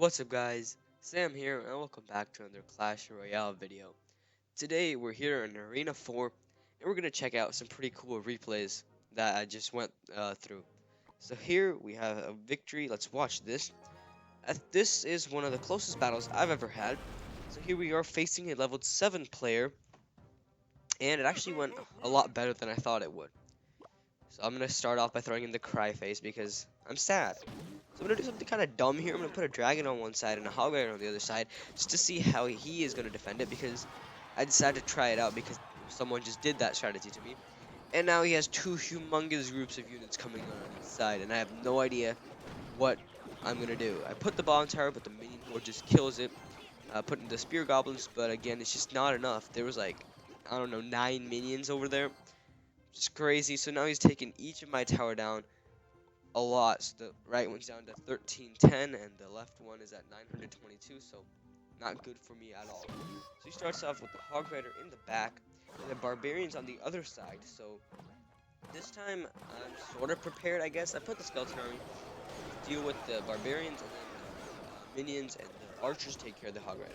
What's up guys, Sam here and welcome back to another Clash Royale video. Today we're here in Arena 4 and we're going to check out some pretty cool replays that I just went through. So here we have a victory. Let's watch this. This is one of the closest battles I've ever had. So here we are facing a level 7 player and it actually went a lot better than I thought it would. So I'm going to start off by throwing in the cry face because I'm sad. So I'm going to do something kind of dumb here. I'm going to put a dragon on one side and a hog rider on the other side just to see how he is going to defend it because I decided to try it out because someone just did that strategy to me. And now he has two humongous groups of units coming on each side and I have no idea what I'm going to do. I put the bomb tower but the minion horde just kills it. Put in the spear goblins but again it's just not enough. There was like, I don't know, 9 minions over there. Just crazy. So now he's taking each of my tower down a lot. So the right one's down to 1310 and the left one is at 922, so not good for me at all. So he starts off with the hog rider in the back and the barbarians on the other side. So this time I'm sort of prepared, I guess. I put the skeleton army to deal with the barbarians and then the minions and the archers take care of the hog rider.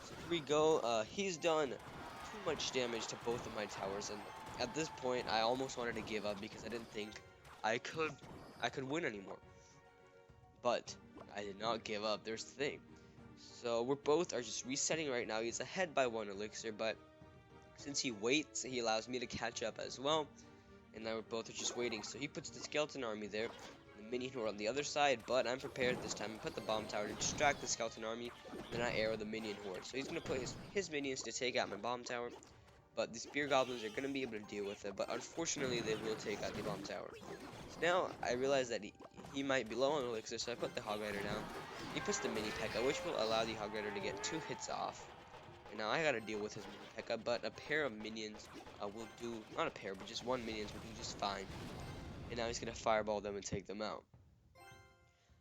So here we go. He's done too much damage to both of my towers, and at this point I almost wanted to give up because I didn't think I could win anymore. But I did not give up. There's the thing. So we're both are just resetting right now. He's ahead by 1 elixir, but since he waits, he allows me to catch up as well. And now we're both are just waiting. So he puts the skeleton army there, the minion horde on the other side, but I'm prepared this time. I put the bomb tower to distract the skeleton army, then I arrow the minion horde. So he's gonna put his minions to take out my bomb tower. But the spear goblins are going to be able to deal with it, but unfortunately they will take out the bomb tower. So now I realize that he might be low on elixir, so I put the hog rider down. He puts the mini Pekka, which will allow the hog rider to get 2 hits off. And now I gotta deal with his mini Pekka, but a pair of minions will do, not a pair, but just one minions will do just fine. And now he's gonna fireball them and take them out.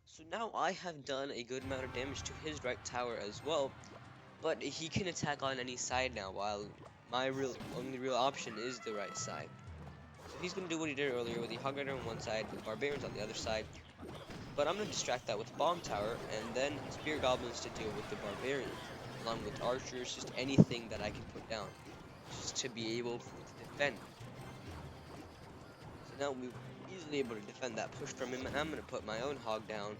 So now I have done a good amount of damage to his right tower as well, but he can attack on any side now, while my only real option is the right side. So he's going to do what he did earlier with the hog rider on one side, with barbarians on the other side. But I'm going to distract that with bomb tower, and then spear goblins to deal with the barbarians, along with archers, just anything that I can put down, just to be able to defend. So now we're easily able to defend that push from him, and I'm going to put my own hog down.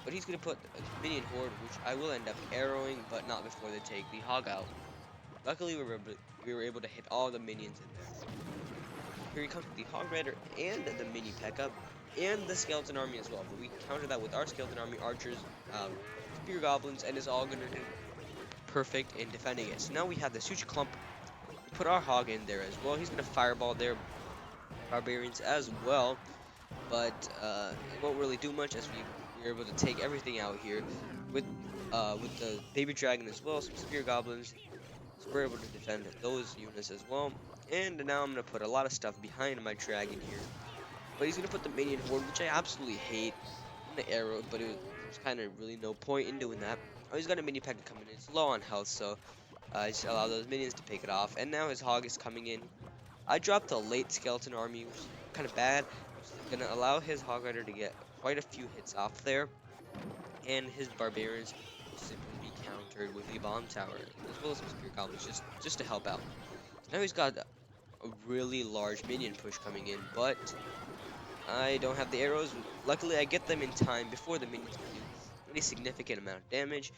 But he's going to put a minion horde, which I will end up arrowing, but not before they take the hog out. Luckily, we were able to hit all the minions in there. Here he comes with the hog rider and the mini Pekka and the skeleton army as well. But we counter that with our skeleton army, archers, spear goblins, and it's all going to be perfect in defending it. So now we have this huge clump. We put our hog in there as well. He's going to fireball their barbarians as well. But it won't really do much as we're able to take everything out here with the baby dragon as well, some spear goblins. So we're able to defend those units as well. And now I'm going to put a lot of stuff behind my dragon here. But he's going to put the minion horde, which I absolutely hate. I'm going to arrow, but there's kind of really no point in doing that. Oh, he's got a mini Pekka coming in. It's low on health, so I just allow those minions to pick it off. And now his hog is coming in. I dropped a late skeleton army, which is kind of bad. Which is going to allow his hog rider to get quite a few hits off there. And his barbarians will simply be countered with the bomb tower, as well as some spear goblins, just to help out. So now he's got a really large minion push coming in, but I don't have the arrows. Luckily, I get them in time before the minions can do a significant amount of damage,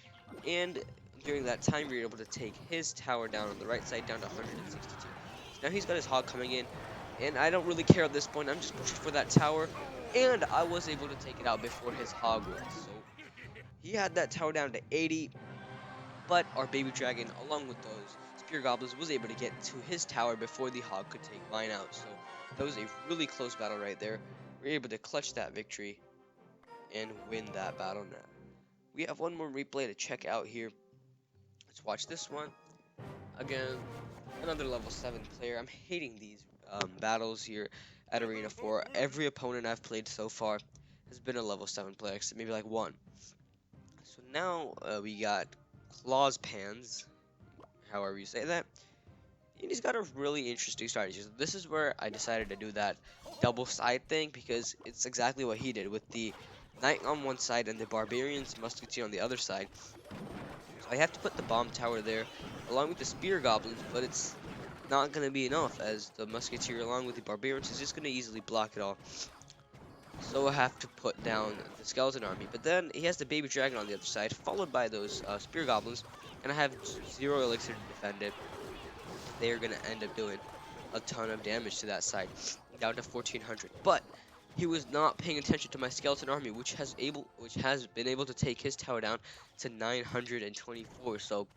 and during that time, we were able to take his tower down on the right side down to 162. So now he's got his hog coming in, and I don't really care at this point. I'm just pushing for that tower, and I was able to take it out before his hog was. So he had that tower down to 80, but our baby dragon, along with those spear goblins, was able to get to his tower before the hog could take mine out. So that was a really close battle right there. We were able to clutch that victory and win that battle now. We have one more replay to check out here. Let's watch this one. Again, another level 7 player. I'm hating these battles here at Arena 4. Every opponent I've played so far has been a level 7 player, except maybe like one. So now we got Claws Pans, however you say that. And he's got a really interesting strategy. So this is where I decided to do that double side thing, because it's exactly what he did with the knight on one side and the barbarians musketeer on the other side. So I have to put the bomb tower there along with the spear goblins, but it's not going to be enough as the musketeer along with the barbarians is just going to easily block it all. So I have to put down the skeleton army, but then he has the baby dragon on the other side, followed by those spear goblins, and I have 0 elixir to defend it. They are going to end up doing a ton of damage to that side, down to 1400. But he was not paying attention to my skeleton army, which has been able to take his tower down to 924. So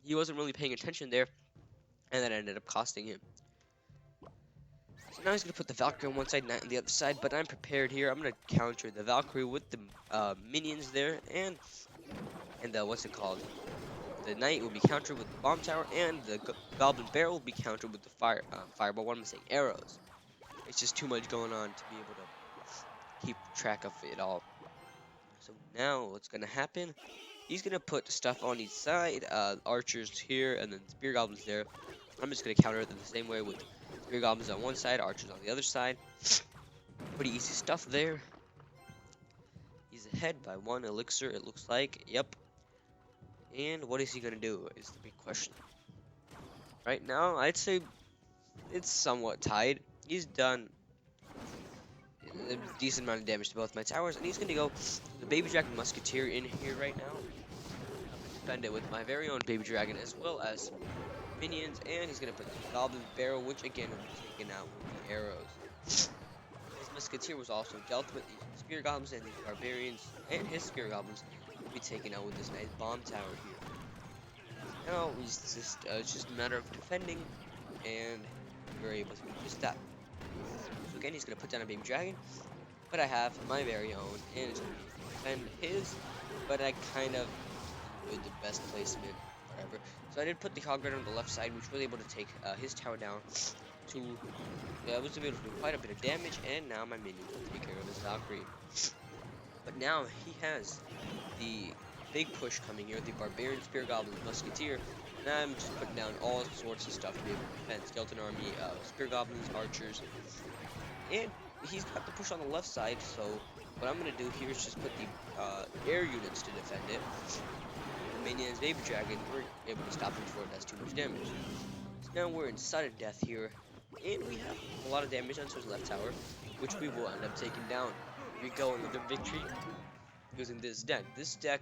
he wasn't really paying attention there, and that ended up costing him. So now he's going to put the Valkyrie on one side, Knight on the other side, but I'm prepared here. I'm going to counter the Valkyrie with the minions there, and the, what's it called? The Knight will be countered with the Bomb Tower, and the Goblin Barrel will be countered with the Fireball. What am I saying? Arrows. It's just too much going on to be able to keep track of it all. So now what's going to happen? He's going to put stuff on each side, archers here, and then spear goblins there. I'm just going to counter it the same way with spear goblins on one side, archers on the other side. Pretty easy stuff there. He's ahead by 1 elixir, it looks like. Yep. And what is he going to do is the big question. Right now, I'd say it's somewhat tied. He's done a decent amount of damage to both my towers, and he's going to go the Baby Dragon Musketeer in here right now. Defend it with my very own Baby Dragon as well as minions, and he's going to put the Goblin Barrel, which again will be taken out with the arrows. His Musketeer was also dealt with the Spear Goblins and the Barbarians, and his Spear Goblins will be taken out with this nice Bomb Tower here. Now it's just a matter of defending, and we're able to do just that. So again, he's going to put down a Baby Dragon, but I have my very own, and it's going to defend his, but I kind of with the best placement, whatever. So I did put the Hog Rider on the left side, which was able to take his tower down to, I was able to do quite a bit of damage, and now my minion will take care of his Valkyrie. But now he has the big push coming here, the Barbarian, Spear Goblin, Musketeer, and I'm just putting down all sorts of stuff to be able to defend. Skeleton Army, Spear Goblins, Archers, and he's got the push on the left side, so what I'm going to do here is just put the air units to defend it. The minions, Baby Dragon, we're able to stop him before it does too much damage. So now we're in sudden death here, and we have a lot of damage on his left tower, which we will end up taking down. Here we go, another victory using this deck. This deck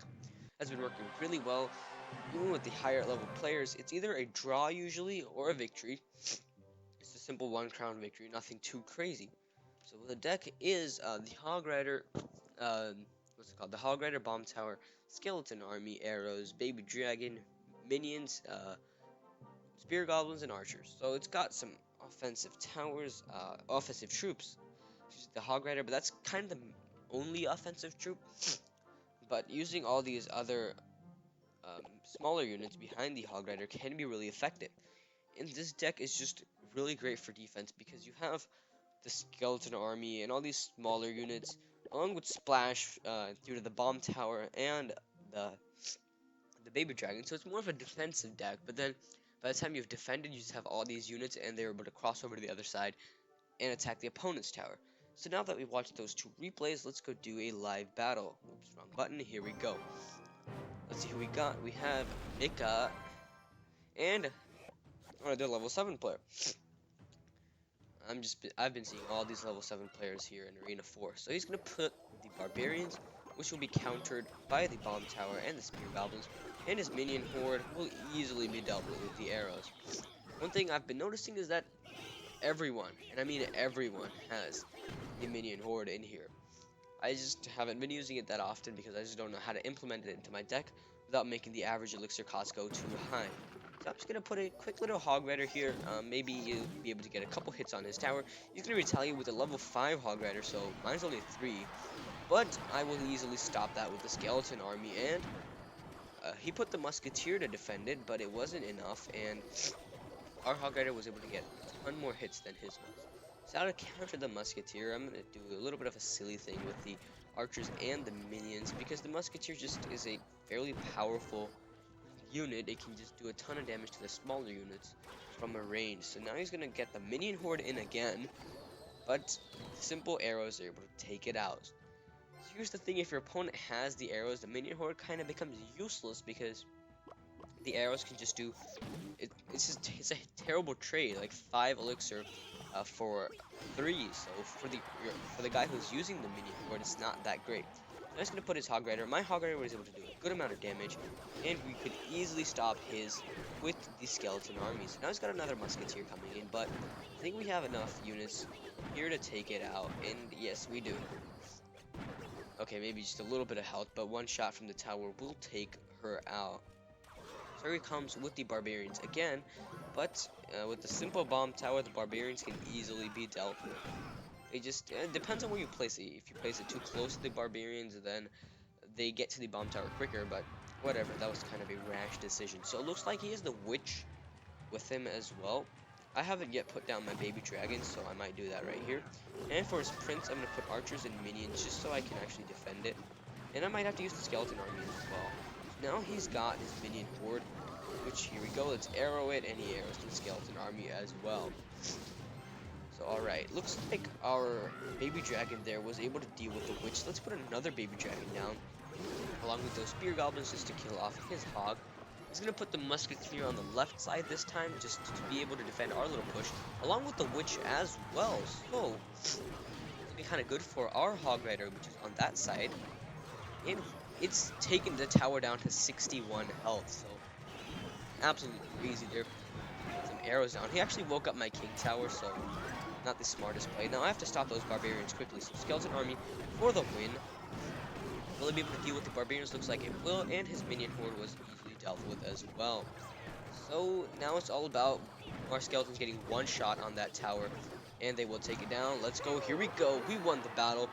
has been working really well. Even with the higher level players, it's either a draw usually or a victory. It's a simple 1 crown victory, nothing too crazy. So the deck is the Hog Rider, what's it called? The Hog Rider, Bomb Tower, Skeleton Army, Arrows, Baby Dragon, Minions, Spear Goblins, and Archers. So it's got some offensive towers, offensive troops. The Hog Rider, but that's kind of the only offensive troop. But using all these other smaller units behind the Hog Rider can be really effective. And this deck is just really great for defense because you have the Skeleton Army and all these smaller units, along with Splash due to the Bomb Tower and the Baby Dragon. So it's more of a defensive deck, but then by the time you've defended, you just have all these units and they're able to cross over to the other side and attack the opponent's tower. So now that we've watched those 2 replays, let's go do a live battle. Oops, wrong button. Here we go. Let's see who we got. We have Pekka and another level 7 player. I've been seeing all these level 7 players here in Arena 4. So he's gonna put the Barbarians, which will be countered by the Bomb Tower and the Spear Goblins, and his minion horde will easily be dealt with the arrows. One thing I've been noticing is that everyone, and I mean everyone, has the minion horde in here. I just haven't been using it that often because I just don't know how to implement it into my deck without making the average elixir cost go too high. So I'm just going to put a quick little Hog Rider here. Maybe you'll be able to get a couple hits on his tower. He's going to retaliate with a level 5 Hog Rider, so mine's only 3. But I will easily stop that with the Skeleton Army, and he put the Musketeer to defend it, but it wasn't enough, and our Hog Rider was able to get a ton more hits than his was. So to counter the Musketeer, I'm going to do a little bit of a silly thing with the Archers and the Minions, because the Musketeer just is a fairly powerful unit. It can just do a ton of damage to the smaller units from a range. So now he's going to get the Minion Horde in again, but simple arrows are able to take it out. here's the thing: if your opponent has the arrows, the minion horde kind of becomes useless because the arrows can just do it's a terrible trade, like 5 elixir for 3. So for the guy who's using the minion horde, it's not that great. I'm just gonna put his hog rider. My hog rider was able to do a good amount of damage, and we could easily stop his with the skeleton armies. Now he's got another musketeer coming in, but I think we have enough units here to take it out, and yes, we do. Okay, maybe just a little bit of health, but one shot from the tower will take her out. So here he comes with the barbarians again, but with the simple bomb tower, the barbarians can easily be dealt with. It just it depends on where you place it. If you place it too close to the barbarians, then they get to the bomb tower quicker, but whatever, that was kind of a rash decision. So it looks like he has the witch with him as well. I haven't yet put down my baby dragon, so I might do that right here. And for his prince, I'm going to put archers and minions just so I can actually defend it. And I might have to use the skeleton army as well. Now he's got his minion horde, which here we go, let's arrow it, and he arrows the skeleton army as well. So alright, looks like our baby dragon there was able to deal with the witch. Let's put another baby dragon down, along with those spear goblins just to kill off his hog. He's going to put the musketeer on the left side this time, just to be able to defend our little push, along with the witch as well. So, it's going to be kind of good for our hog rider, which is on that side. And it's taken the tower down to 61 health, so absolutely crazy there. Some arrows down. He actually woke up my king tower, so not the smartest play. Now I have to stop those barbarians quickly. So skeleton army for the win. Will he be able to deal with the barbarians? Looks like it will, and his minion horde was easily dealt with as well. So now it's all about our skeletons getting one shot on that tower, and they will take it down. Let's go. Here we go. We won the battle.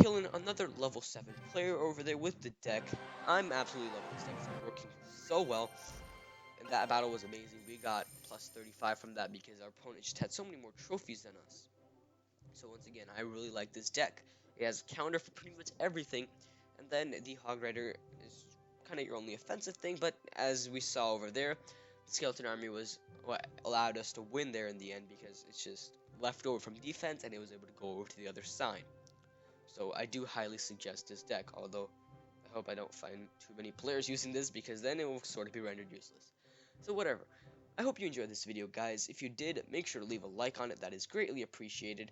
Killing another level 7 player over there with the deck. I'm absolutely loving this deck. It's working so well. And that battle was amazing. We got plus 35 from that because our opponent just had so many more trophies than us. So once again, I really like this deck. It has a counter for pretty much everything. And then the Hog Rider is kind of your only offensive thing. But as we saw over there, the Skeleton Army was what allowed us to win there in the end because it's just left over from defense and it was able to go over to the other side. So I do highly suggest this deck, although I hope I don't find too many players using this because then it will sort of be rendered useless. So whatever. I hope you enjoyed this video, guys. If you did, make sure to leave a like on it. That is greatly appreciated.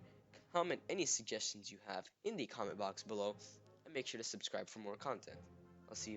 Comment any suggestions you have in the comment box below, and make sure to subscribe for more content. I'll see you